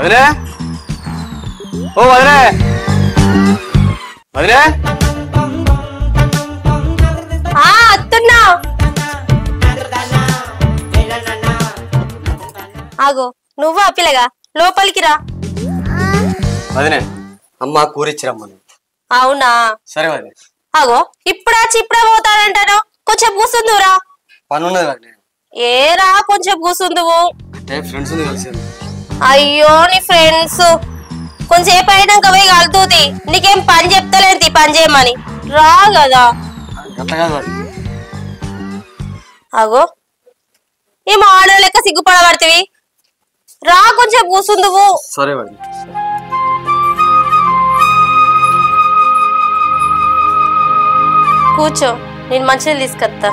వదిలే ఓ వదిలే వదిలే అత్తున్నా ఆగో నువ్వా పిల్లగా లోపలికి రా. వదిలే అమ్మ కూరిచ్చిరమ్మని. అవునా సరే వదిలే. ఆగో ఇప్పుడా చిప్పుడా పోతానంటాను, కొంచెం కూసుందురా. పని ఉన్నది వదిలే. ఏరా కొంచెం కూసుందువు. అంటే ఫ్రెండ్స్ ఉంది కలిసి. అయ్యో నీ ఫ్రెండ్స్ కొంచెంసేపు అయినాక పోయి కలుతుంది. నీకేం పని చెప్తలేదు పని చేయమని, రా కదా. అగో ఏం ఆడో లెక్క సిగ్గుపడబడుతుంది, రా కొంచెం కూసుందువు. సరే వదిలే. కూర్చో, నేను మంచిగా తీసుకొస్తా.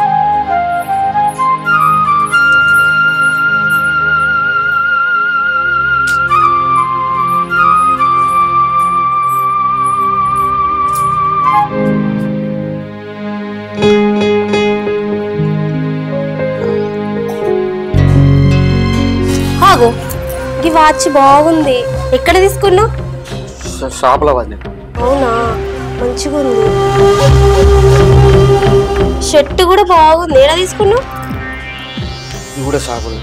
ఆగు, ఈ వాచ్ బాగుంది, ఎక్కడ తీసుకున్నావు? షాప్లో వదిలే. అవునా మంచిగా ఉంది. షర్ట్ కూడా బాగుంది, ఎలా తీసుకున్నావు? ఇది కూడా షాపులో.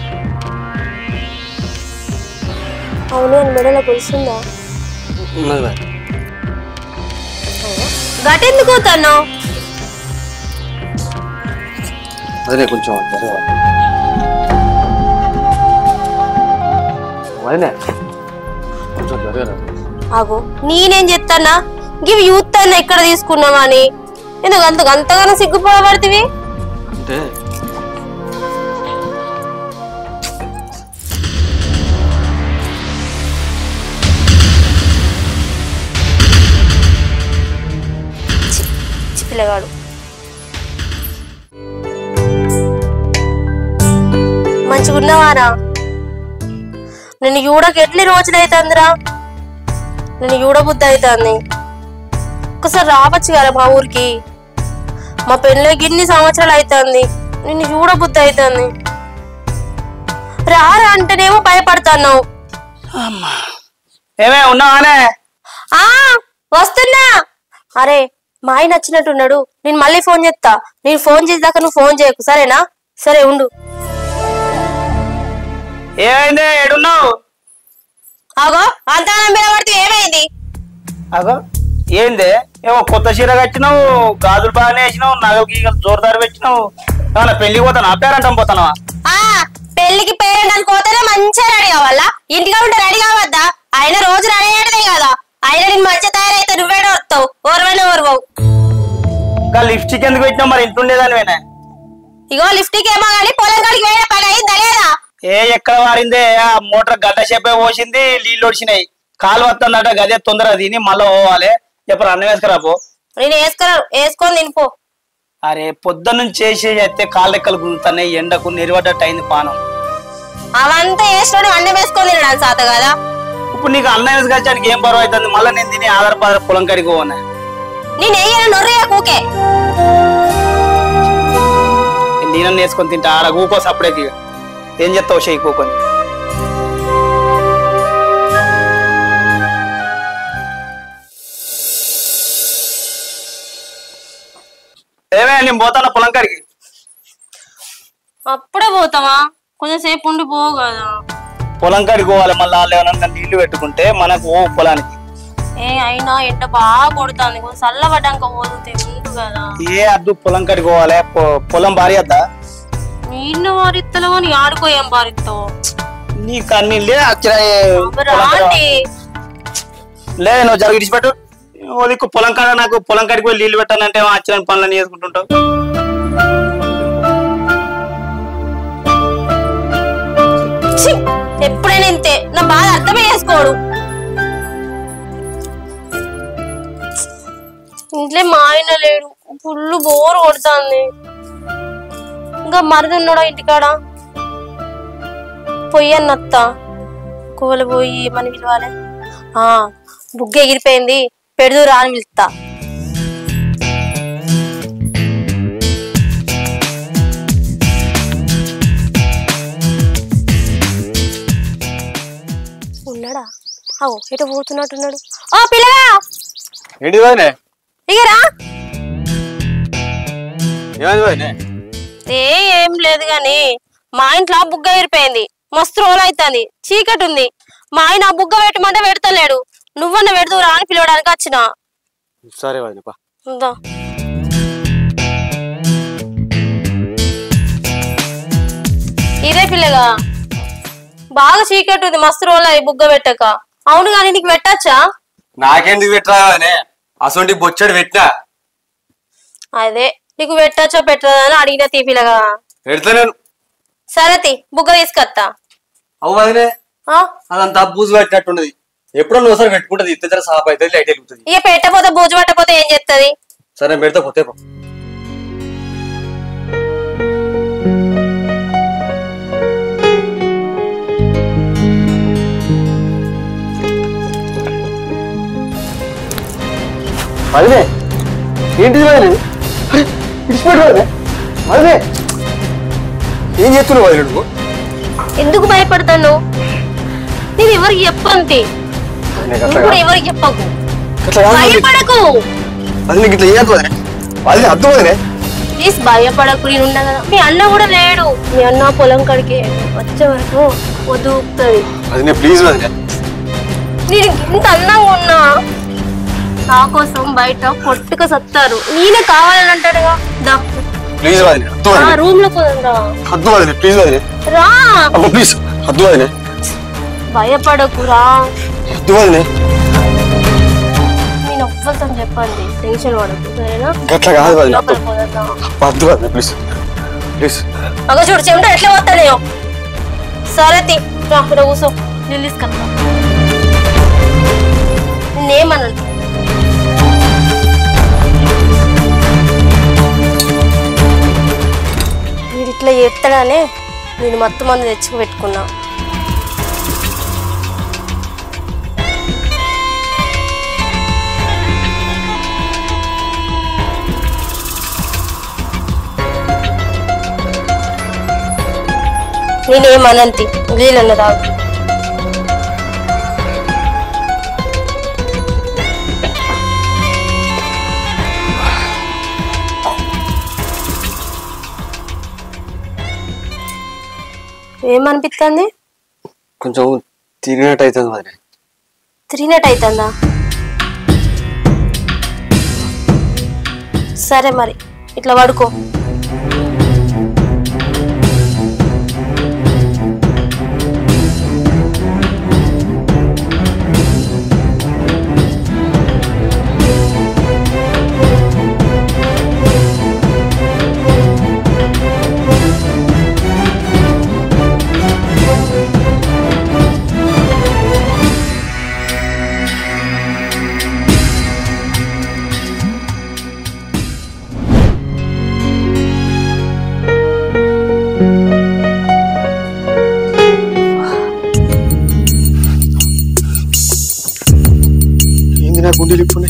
అవును అని మెడలో కొలుస్తుందా? ఉన్నది గటెందుకు పోతాను? వదిలే కొంచెం వదిలే కొంచెం జరగరా. ఆగు నేనేం చెప్తానా, ఇవి యూత్ ఎక్కడ తీసుకున్నావా అని ఎందుకు అంతగానో సిగ్గుపడబడుతుంది? అంటే పిల్లగాడు మంచిగున్నవారా? నేను చూడక ఎన్ని రోజులు అవుతుందిరా, నేను చూడబుద్ధి అవుతుంది. ఒకసారి రావచ్చు కదా మా ఊరికి, మా పెళ్ళికి ఇన్ని సంవత్సరాలు అవుతుంది, నిన్ను చూడబుద్ధి అవుతుంది. రారా అంటేనేమో భయపడతాను. ఏమే ఉన్నావానే? వస్తున్నా. అరే మా ఆయన నచ్చినట్టున్నాడు, నేను మళ్ళీ ఫోన్ చేస్తా. నేను ఫోన్ చేసేదాకా నువ్వు ఫోన్ చేయకు, సరేనా? సరే ఉండు. ఏమైంది, ఏడున్నావు? అగో అంతా మీద పడితే ఏమైంది? అగో ఏంది, ఏమో కొత్త చీర కట్టినావు, గాజులు బాగానే వేసినావు, నగలు గీగలు జోరుదారు పెట్టినావు. ఏమన్నా పెళ్లికి పోతాను, పేరంటం పోతానవా? పెళ్లికి పేరెంట్ పోతేనే మంచిగా రెడీ కావాలా, ఇంటిగా ఉంటే రెడీ కావద్దా? ఆయన రోజు రెడీ అయ్యేదే కదా. ఆయన నేను మంచిగా తయారైతే నువ్వేనే వస్తావు, ఓర్వైనా ఓర్వవు. ఇంకా లిప్స్టిక్ ఎందుకు పెట్టినావు, మరి ఇంట్లోండేదానివేనా? ఇగో లిప్స్టిక్ ఏమో కానీ పొలం కాడికి వేరే పని అయిందా లేదా? ఎక్కడ వారిందే, ఆ మోటార్ గడ్డ చెప్పే పోసింది, నీళ్ళు ఒడిచినాయి, కాలు వస్తుందట, గదే తొందరగా తిని మళ్ళీ పోవాలి. ఎప్పుడు అన్నం వేసుకురాపో. నేను వేసుకొని తినిపో. అరే పొద్దున్నుంచి చేసి అయితే కాళ్ళ రెక్కలు గుంజుతున్నాయి, ఎండకు నిలబడ్డట్టు అయింది పానం. అవంతా వేసుకొని అన్నం వేసుకొని తినడానికి సాత కదా. ఇప్పుడు నీకు అన్నం వేసుకొచ్చానికి ఏం బరువు అవుతుంది, మళ్ళీ నేను తిని ఆధారపడ పొలం కడిగి పోనా? నేను వేయను, నొర్రయ్య కూకే. నేను వేసుకొని తింటా, ఆడ కూకో సప్పుడే తీగ. ఏం చెప్తావు చెయ్యి కూకొని? ఏమే నేను పోతాను పొలం కాడికి. అప్పుడే పోతావా? కొంచెం సేపు ఉండి పోవు కదా. పొలం కాడికి పోవాలి, మళ్ళీ వాళ్ళు ఏమన్నా నీళ్లు పెట్టుకుంటే మనకు పొలానికి. అయినా ఎండ బాగా కొడుతుంది, కొంచెం చల్లబడ్డాక పోతే ఉండు కదా. అద్దు పొలం కాడికి పోవాలి, పొలం భారీ వద్దా? నీళ్ళు వారిత్తలో నీ ఆడుకోయాం భారీతో. నీకు అన్ని లే లే, నువ్వు జరుగు ఇడిచిపెట్టు. దిక్కు పొలం కాడ నాకు పొలం కాడికి పోయి నీళ్లు పెట్టానంటే వచ్చిన పనులన్నీ చేసుకుంటుంటావు. ఎప్పుడైనా ఇంతే, నా బాధ అర్థమే చేసుకోడు. ఇంట్లో మా ఆయన లేడు, ఫుల్ బోర్ కొడుతుంది. ఇంకా మరిది ఉన్నాడా ఇంటికాడ? పొయ్యన్నత్త కూల పోయి మన పిలవాలి. బుగ్గ ఎగిరిపోయింది, పెడుదురా అని పిలుస్తా. ఉన్నాడా? అవు ఎటు పోతున్నట్టున్నాడు. ఓ పిల్లగా ఏంటి వదినే? ఇగరా. ఏమైంది వదినే? ఏం లేదు గాని మా ఇంట్లో బుగ్గ ఇరిపోయింది. మస్తు రోజులు అవుతుంది, చీకటి ఉంది. మా ఆయన బుగ్గ పెట్టమంటే పెడతలేడు. నువ్వన్న పెడదురా అని పిలవడానికి వచ్చిన. సరే వదినే పా. ఇదే పిల్లగా బాగా చీకటి ఉంది, మస్తు రోజులు బుగ్గ పెట్టక. అవును గాని నీకు పెట్టచ్చా? నాకెందుకు పెట్టరా వదినే? అసలు బొచ్చడు పెట్టినా. అదే నీకు పెట్టచ్చో పెట్టదా అని అడిగిన తీ పిల్లగా. పెడతా నేను. సరే తీ బుగ్గ తీసుకొస్తా. అవు వదినే, అదంతా బూజు పట్టినట్టున్నది. ఎప్పుడో ఒకసారి పెట్టుకుంటది, ఇద్దరు సాఫ్ అవుతుంది, లైట్ వెలుగుతుంది. ఇక పెట్టపోతే బూజు పట్టపోతే ఏం చేస్తుంది? సరే పెడతా పోతే. వదినే ఏంటిది వదినే? విడిచిపెట్టు వదినే. వదినే ఏం చేస్తున్నావు వదిలే నువ్వు? ఎందుకు భయపడతాను? నేను ఎవరికి చెప్పంతే, ఎవరికి చెప్పకు, భయపడకు. అది నీకు ఇట్లా చేయదు వదినే. వదిలే అర్థం వదినే. ప్లీజ్ భయపడకు, నేను ఉన్నా కదా. మీ అన్న కూడా లేడు. మీ అన్న పొలం కడికి వచ్చే వరకు వదుకుతుంది. వదినే ప్లీజ్ వదినే. నేను ఇంత అందంగా ఉన్నా, నా కోసం బయట పొట్టుగా సత్తారు. నేనే కావాలని అంటాడుగా. ప్లీజ్ వదినే, రూమ్ లో పోదా. అద్దు వదినే ప్లీజ్ వదినే. రా ప్లీజ్ అద్దు వదినే. భయపడకురా. అద్దు వదినే. నేను ఒవ్వతో చెప్పండి, టెన్షన్ పడకు సరేనా? గట్లా కాదు వదినే. అద్దు వదినే ప్లీజ్ ప్లీజ్. అగ చూడు చెమట ఎట్లా పోతానేయో. సరే తీ రా, ఇక్కడ కూర్చో, నీళ్ళు తీసుకొస్తా. నేనేమన్నాను? మీరు ఇట్లా చేస్తాడనే నేను మొత్తం మంది తెచ్చుకు పెట్టుకున్నా. నేనేమనంతి వీళ్ళన్న తాగు. ఏమనిపిస్తుంది? కొంచెం తిరిగినట్టు అవుతుంది మరి. తిరిగినట్టు అవుతుందా? సరే మరి ఇట్లా పడుకో. గుండెలు ఇప్పుడే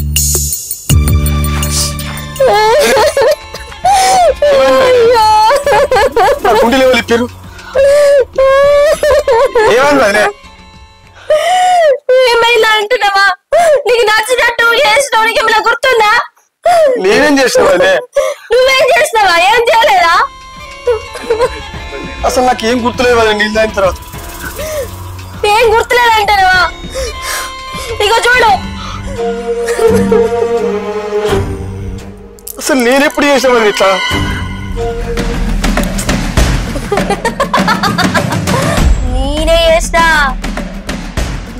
గుండెలు ఎవరు ఇప్పారు? ఏమైందా అంటున్నావా? నీకు నచ్చినట్టు చేసినోడికి ఏమైనా గుర్తుందా? నేనేం చేసినావా? నువ్వేం చేసినావా? ఏం చేయలేదా? అసలు నాకు ఏం గుర్తులేదు వాళ్ళ నీళ్ళు అయిన తర్వాత. ఏం గుర్తులేదంటావా? ఇగో చూడు, అసలు నేనెప్పుడు చేసామని ఇట్లా? నేనే చేసినా.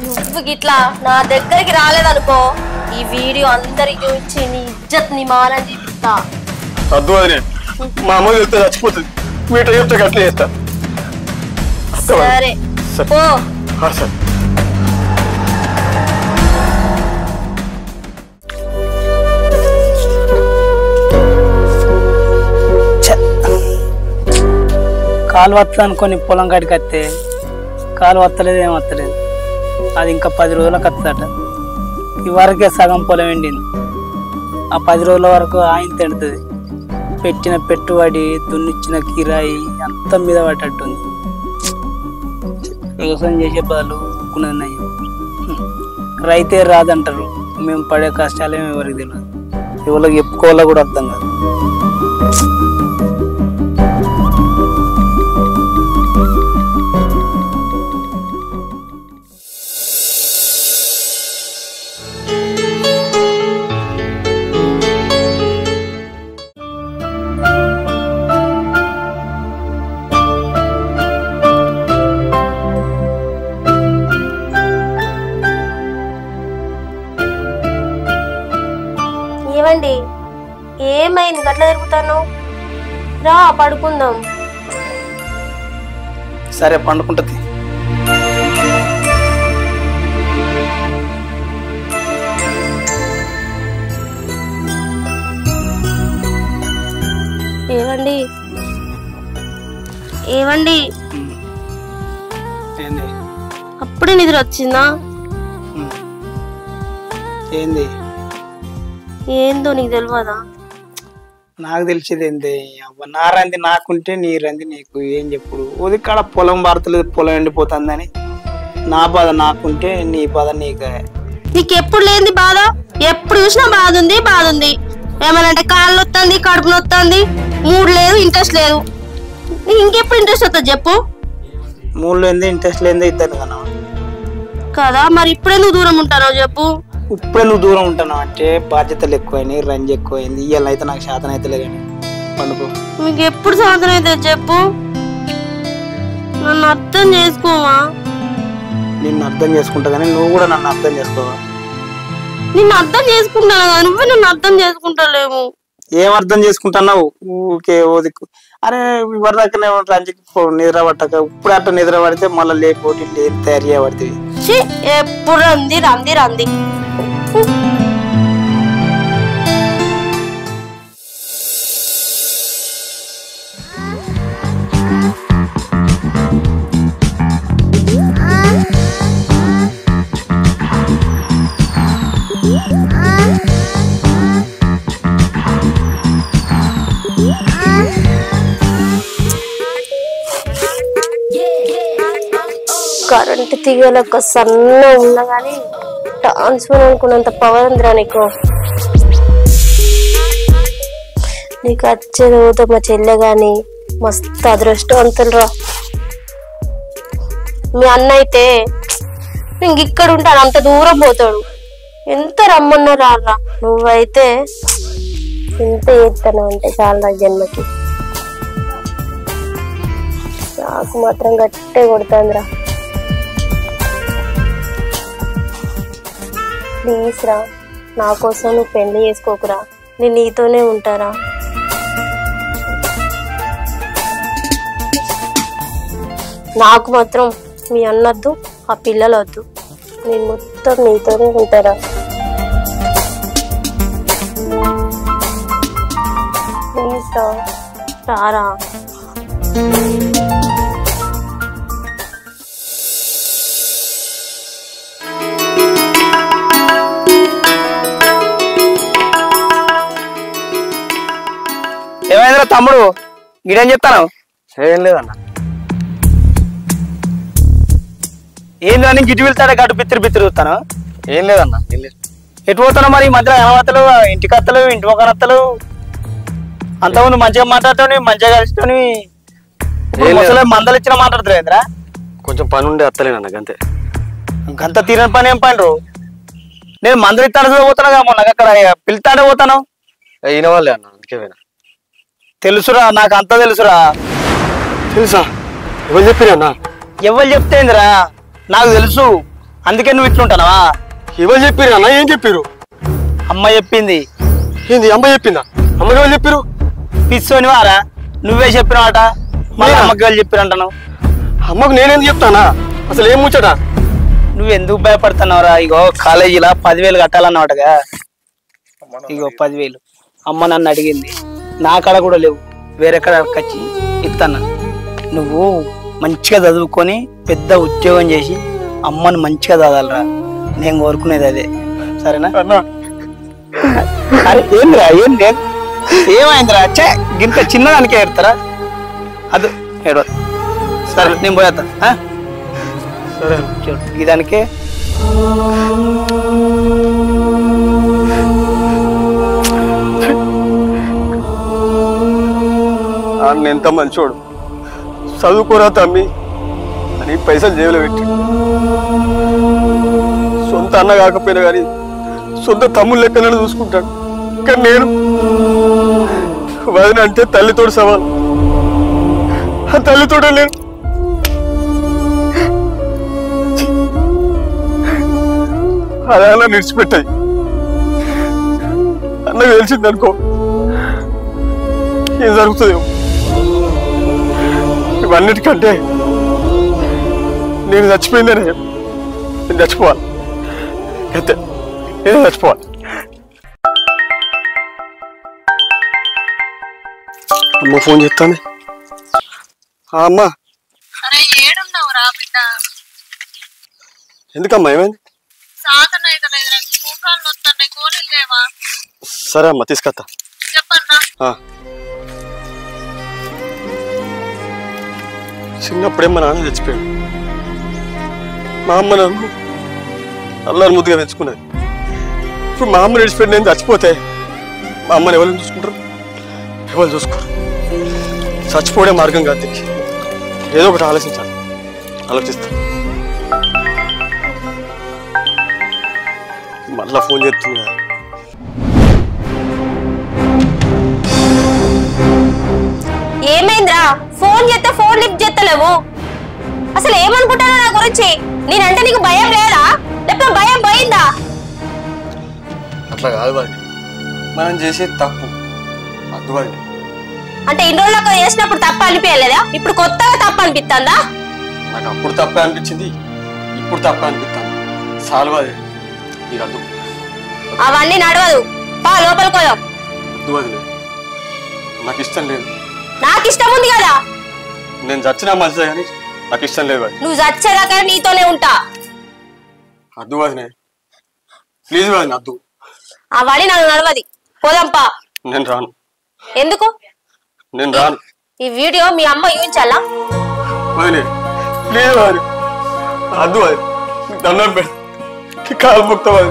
నువ్వు గిట్లా నా దగ్గరికి రాలేదనుకో, ఈ వీడియో అందరికి చూపించి నీ ఇజ్జత్ నీ మానం చూపిస్తా. అద్దు అదే మా అమ్మ వెళ్తే చచ్చిపోతుంది. మీట చెప్తే అట్లా చేస్తా. సరే పో. సరే కాలు వస్తా అనుకొని పొలం కాడికి వస్తే కాలు వస్తలేదు, ఏం వస్తలేదు. అది ఇంకా 10 రోజులకు వస్తుందట. ఈ వరకే సగం పొలం ఎండింది. ఆ 10 రోజుల వరకు ఆయన తింటుంది. పెట్టిన పెట్టుబడి, దున్నిచ్చిన కిరాయి అంత మీద పట్టట్టుంది. వ్యవసాయం చేసే బదులు ఊరుకున్నది. రైతే రాదంటారు. మేము పడే కష్టాలేమో ఎవరికి తెలియదు, ఎవరికి చెప్పుకోవాలో కూడా అర్థం కాదు. ఏమండి ఏమైంది గట్ల తిరుగుతాను? రా పడుకుందాం. సరే పండుకుంటది. ఏమండి ఏమండి అప్పుడే నిద్ర వచ్చిందా? ఏంది ఏందో నీకు తెలియదా? నాకు తెలిసేది ఏంది, నా రంది నాకుంటే నీ రంది నీకు. ఏం చెప్పుడు ఉదికాడ పొలం భారతలేదు, పొలం ఎండిపోతుందని. నా బాధ నాకుంటే నీ బాధ నీకే. నీకెప్పుడు లేని బాధ, ఎప్పుడు చూసినా బాధ ఉంది. ఏమనంటే కాళ్ళు వస్తుంది, కడుపు నొస్తుంది, మూడు లేదు, ఇంట్రెస్ట్ లేదు. నీకు ఇంకెప్పుడు ఇంట్రెస్ట్ వస్తుంది చెప్పు? మూడు లేనిది ఇంట్రెస్ట్ లేనిదే ఇద్దరు కదా, మరి ఇప్పుడే నువ్వు దూరం ఉంటానో చెప్పు? ఇప్పుడే నువ్వు దూరం ఉంటున్నావు అంటే బాధ్యతలు ఎక్కువైనాయి, రంజి ఎక్కువైంది. ఇవాళ అయితే నాకు శాతం అయితే కానీ పండుకో. మీకు ఎప్పుడు సాధన అయితే చెప్పు? నన్ను అర్థం చేసుకోవా? నిన్ను అర్థం చేసుకుంటా కానీ నువ్వు కూడా నన్ను అర్థం చేసుకోవా? నిన్ను అర్థం చేసుకుంటాను కదా, నువ్వే నన్ను అర్థం చేసుకుంటలేవు. ఏం అర్థం చేసుకుంటున్నావు? ఊకే ఓదికు. అరే వరదాకనే రంజికి నిద్ర పట్టక ఇప్పుడు అట్లా నిద్ర పడితే మళ్ళీ లేకపోతే లేని తయారు చేయబడుతుంది. ఎప్పుడు రంది రంది రంది. కరెంట్ తీగలొక్క సన్న ఉన్నా గానీ ట్రాన్స్ఫర్ అనుకున్నంత పవర్ ఉందిరా నీకు. నీకు వచ్చేది పోతే మా చెల్లె గాని మస్తు అదృష్టవంతులు రా. మీ అన్న అయితే ఇంక ఇక్కడ ఉంటాడు, అంత దూరం పోతాడు. ఎంత రమ్మన్నా రారా, నువ్వైతే ఎంత చేస్తాను అంటే చాలా జన్మకి. నాకు మాత్రం గట్టే కొడుతుందిరా. ప్లీజ్ రా, నా కోసం నువ్వు పెళ్లి చేసుకోకురా, నేను నీతోనే ఉంటారా. నాకు మాత్రం మీ అన్నొద్దు, ఆ పిల్లలు వద్దు, నేను మొత్తం నీతోనే ఉంటారా. ప్లీజ్ రా, రారా. ఏమైందిరా తమ్ముడు, గిడేం చెప్తాను? ఏం లేదన్న. ఏందని గిటి వెళ్తాడే గడ్డు పిత్తిరి పిత్తిరి చూస్తాను? ఏం లేదన్న. ఏం లేదు. ఎటు పోతాను మరి? ఈ మధ్య ఏమవతలు, ఇంటికి అత్తలు, ఇంటి మొక్కలు అత్తలు. అంతకుముందు మంచిగా మాట్లాడతావు, మంచిగా కలిసితోని మందలు ఇచ్చిన మాట్లాడతలేదురా. కొంచెం పని ఉండే అత్తలేనన్న, అంతే. ఇంకంత తీరని పని ఏం పని? నేను మందలు ఇస్తాడు పోతాను కదా, మొన్న అక్కడ పిలుతాడే పోతాను. అయిన వాళ్ళే అన్న, అందుకే పోయినా. తెలుసురా, నాకు అంతా తెలుసురా. తెలుసా? ఎవరు చెప్పిరా అన్న? ఎవరు చెప్తేందిరా, నాకు తెలుసు. అందుకే నువ్వు ఇట్లుంటానవా? ఎవరు చెప్పిరా అన్న? ఏం చెప్పారు? అమ్మ చెప్పింది. ఏంది అమ్మ చెప్పిందా? అమ్మకి ఎవరు చెప్పారు? పిచ్చోని వారా, నువ్వే చెప్పినవాట, మళ్ళీ అమ్మకి వాళ్ళు చెప్పిరంటాను. అమ్మకు నేనేందుకు చెప్తానా? అసలు ఏం ముచ్చట? నువ్వు ఎందుకు భయపడుతున్నావురా? ఇగో కాలేజీలో 10,000 కట్టాలన్నవాటగా. ఇగో 10,000 అమ్మ నన్ను అడిగింది, నా కాడ కూడా లేవు, వేరే కాడ వచ్చి ఇస్తాను. నువ్వు మంచిగా చదువుకొని పెద్ద ఉద్యోగం చేసి అమ్మను మంచిగా చదవాలరా, నేను కోరుకునేది అదే. సరేనా? అరే ఏందిరా, ఏం లేదు, ఏమైందిరా? చే గింత చిన్నదానికే ఏడతారా? అది ఏడవ. సరే నేను పోయేస్తా. సరే ఇదానికే నాన్న ఎంత మంచోడు, చదువుకోరా తమ్మి అని పైసలు జేబులో పెట్టి, సొంత అన్న కాకపోయినా కానీ సొంత తమ్ముడు లెక్కనని చూసుకుంటాడు. కానీ నేను వదిన అంటే తల్లితోడు సవాల్, ఆ తల్లితోడే లేను. అదే అలా నిడిచిపెట్టాయి. అన్నకు తెలిసింది అనుకో ఏం జరుగుతుందేమో. ఇవన్నిటికంటే నేను చచ్చిపోయిందనే, నేను చచ్చిపోవాలి అంతే, నేను చచ్చిపోవాలి. అమ్మ ఫోన్ చేస్తాను. అమ్మా ఎందుకమ్మా ఏమైంది? సరే అమ్మా తీసుకొస్తా. చిన్నప్పుడే మా నాన్న చచ్చిపోయాడు. మా అమ్మ నన్ను అల్లారు ముద్దుగా పెంచుకున్నది. ఇప్పుడు మా అమ్మ నడిచిపోయి నేను చచ్చిపోతే మా అమ్మని ఎవరు చూసుకుంటారు? ఎవరు చూసుకోరు. చచ్చిపోవడే మార్గం కాదు, ఏదో ఒకటి ఆలోచించాలి. ఆలోచిస్తా. మళ్ళా ఫోన్ చేస్తున్నా. ఏమైందిరా? ఫోన్ చేస్తే ఫోన్ లిఫ్ట్ చేస్తలేవు. అసలు ఏమనుకుంటారా నా గురించి? నేనంటే నీకు భయం లేదా? లేకపోతే భయం పోయిందా? అట్లా కాదు బాయ్, మనం చేసేది తప్పు. అద్దు బాయ్ అంటే ఇన్ని రోజులకు చేసినప్పుడు తప్ప అనిపించలేదా? ఇప్పుడు కొత్తగా తప్ప అనిపిస్తుందా? నాకు అప్పుడు తప్పే అనిపించింది, ఇప్పుడు తప్పే అనిపిస్తాను. చాలు బాయ్, నీకు అద్దు. అవన్నీ నడవదు, పా లోపలికి పోదాం. అద్దు బాయ్, నాకు ఇష్టం లేదు. నాకు ఇష్టం ఉంది కదా. నేను చచ్చినా మంచిదే కానీ నాకు ఇష్టం లేదు బాయ్. నువ్వు చచ్చేదాకా నీతోనే ఉంటా. అద్దు బాయ్, ప్లీజ్ బాయ్ అద్దు. అవన్నీ నాకు నడవది, పోదాంపా. నేను రాను. ఎందుకు? నేను రాను. ఈ వీడియో మీ అమ్మ చూపించాలా? ప్లీజ్ బాయ్ అద్దు బాయ్, దండం పెట్టి కాలు ముక్త బాయ్,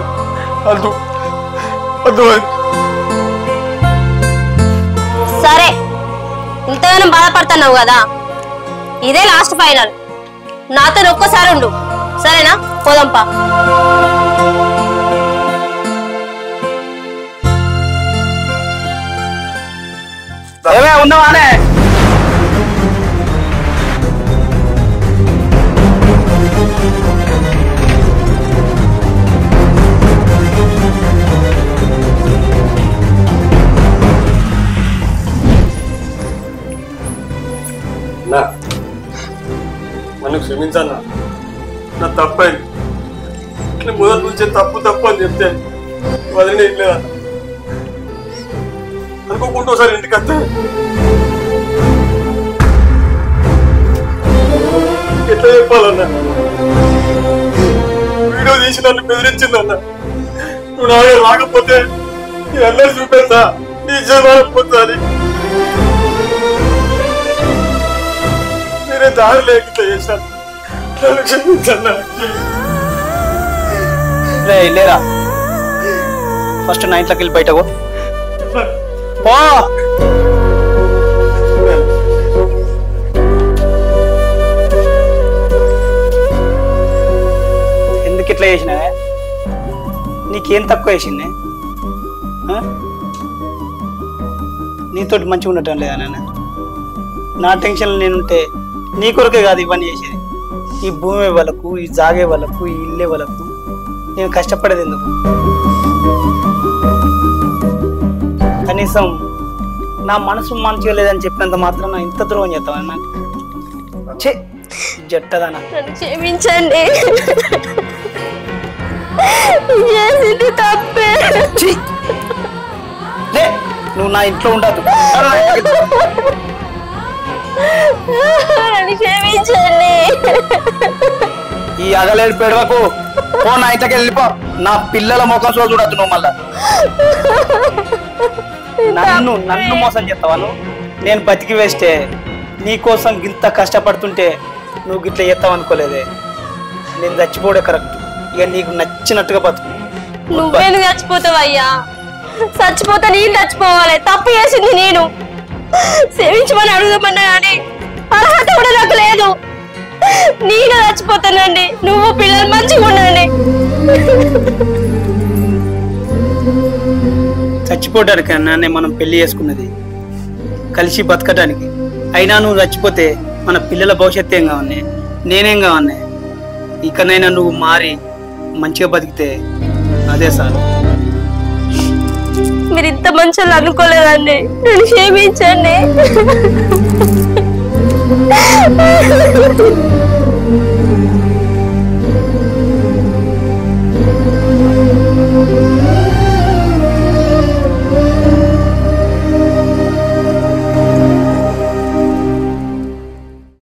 అద్దు అద్దు బాయ్. సరే, ఇంతగానో బాధపడుతున్నావు కదా, ఇదే లాస్ట్ ఫైనల్. నాతో ఒక్కసారి ఉండు, సరేనా? పోదాంపా. ఉన్నావానే? నన్ను క్షమించన్నా, నా తప్పైంది. మొదటి నుంచే తప్పు తప్పు అని చెప్తే వదిలిన ఇట్లేదా అనుకోకుండా ఒకసారి ఇంటికి వస్తే ఎట్లా చెప్పాలన్నా? వీడియో తీసి నన్ను బెదిరించిందన్న. నువ్వు నా రాకపోతే నీ అందరు చూపెడతా, నీ జీవనపోతా అని. నేనే దారి లేకుండా చేశాను, నన్ను క్షమించన్నా. లేరా, ఫస్ట్ నా ఇంట్లోకి వెళ్ళి బయటకు పో. ఎందుకు ఇట్లా చేసినావే? నీకేం తక్కువ చేసిందే? నీతోటి మంచిగా ఉండటం లేదా నాన్న? నా టెన్షన్లు నేనుంటే నీ కొరకే కాదు ఇవన్నీ చేసేది. ఈ భూమి వాళ్ళకు, ఈ జాగే వాళ్ళకు, ఈ ఇల్లే వాళ్ళకు నేను కష్టపడేది ఎందుకు? కనీసం నా మనసు మంచిగా లేదని చెప్పినంత మాత్రం నా ఇంత ద్రోహం చేస్తావా నాకు? జట్టదానా, క్షమించండి, తప్పే. నువ్వు నా ఇంట్లో ఉండదు. క్షమించండి. ఈ అగలేడు పెడవకు, పో నా ఇంట్లోకి వెళ్ళిపో. నా పిల్లల ముఖం చూడద్దు నువ్వు. మళ్ళా నన్ను మోసం చేస్తావా నువ్వు? నేను బతికి వేస్తే నీకోసం ఇంత కష్టపడుతుంటే నువ్వు గిట్లా చేస్తావు అనుకోలేదే. నేను చచ్చిపోవడే కరెక్ట్. ఇక నీకు నచ్చినట్టుగా బతుకు. నువ్వేను చచ్చిపోతావు అయ్యా. చచ్చిపోతే నేను చచ్చిపోవాలి. తప్పు చేసింది నేను. సేవించమని అడుగుదామన్నా కానీ అర్హత కూడా నాకు లేదు. నేను చచ్చిపోతానండి, నువ్వు పిల్లలు మంచిగా ఉండండి. చచ్చిపోవడానికి అన్నానే మనం పెళ్లి చేసుకున్నది, కలిసి బతకడానికి. అయినా నువ్వు చచ్చిపోతే మన పిల్లల భవిష్యత్తు ఏం కావన్నా, నేనేం కావన్నా. ఇకనైనా నువ్వు మారి మంచిగా బతికితే అదే సార్. మీరు ఇంత మంచి అనుకోలేదండి, నన్ను క్షమించండి.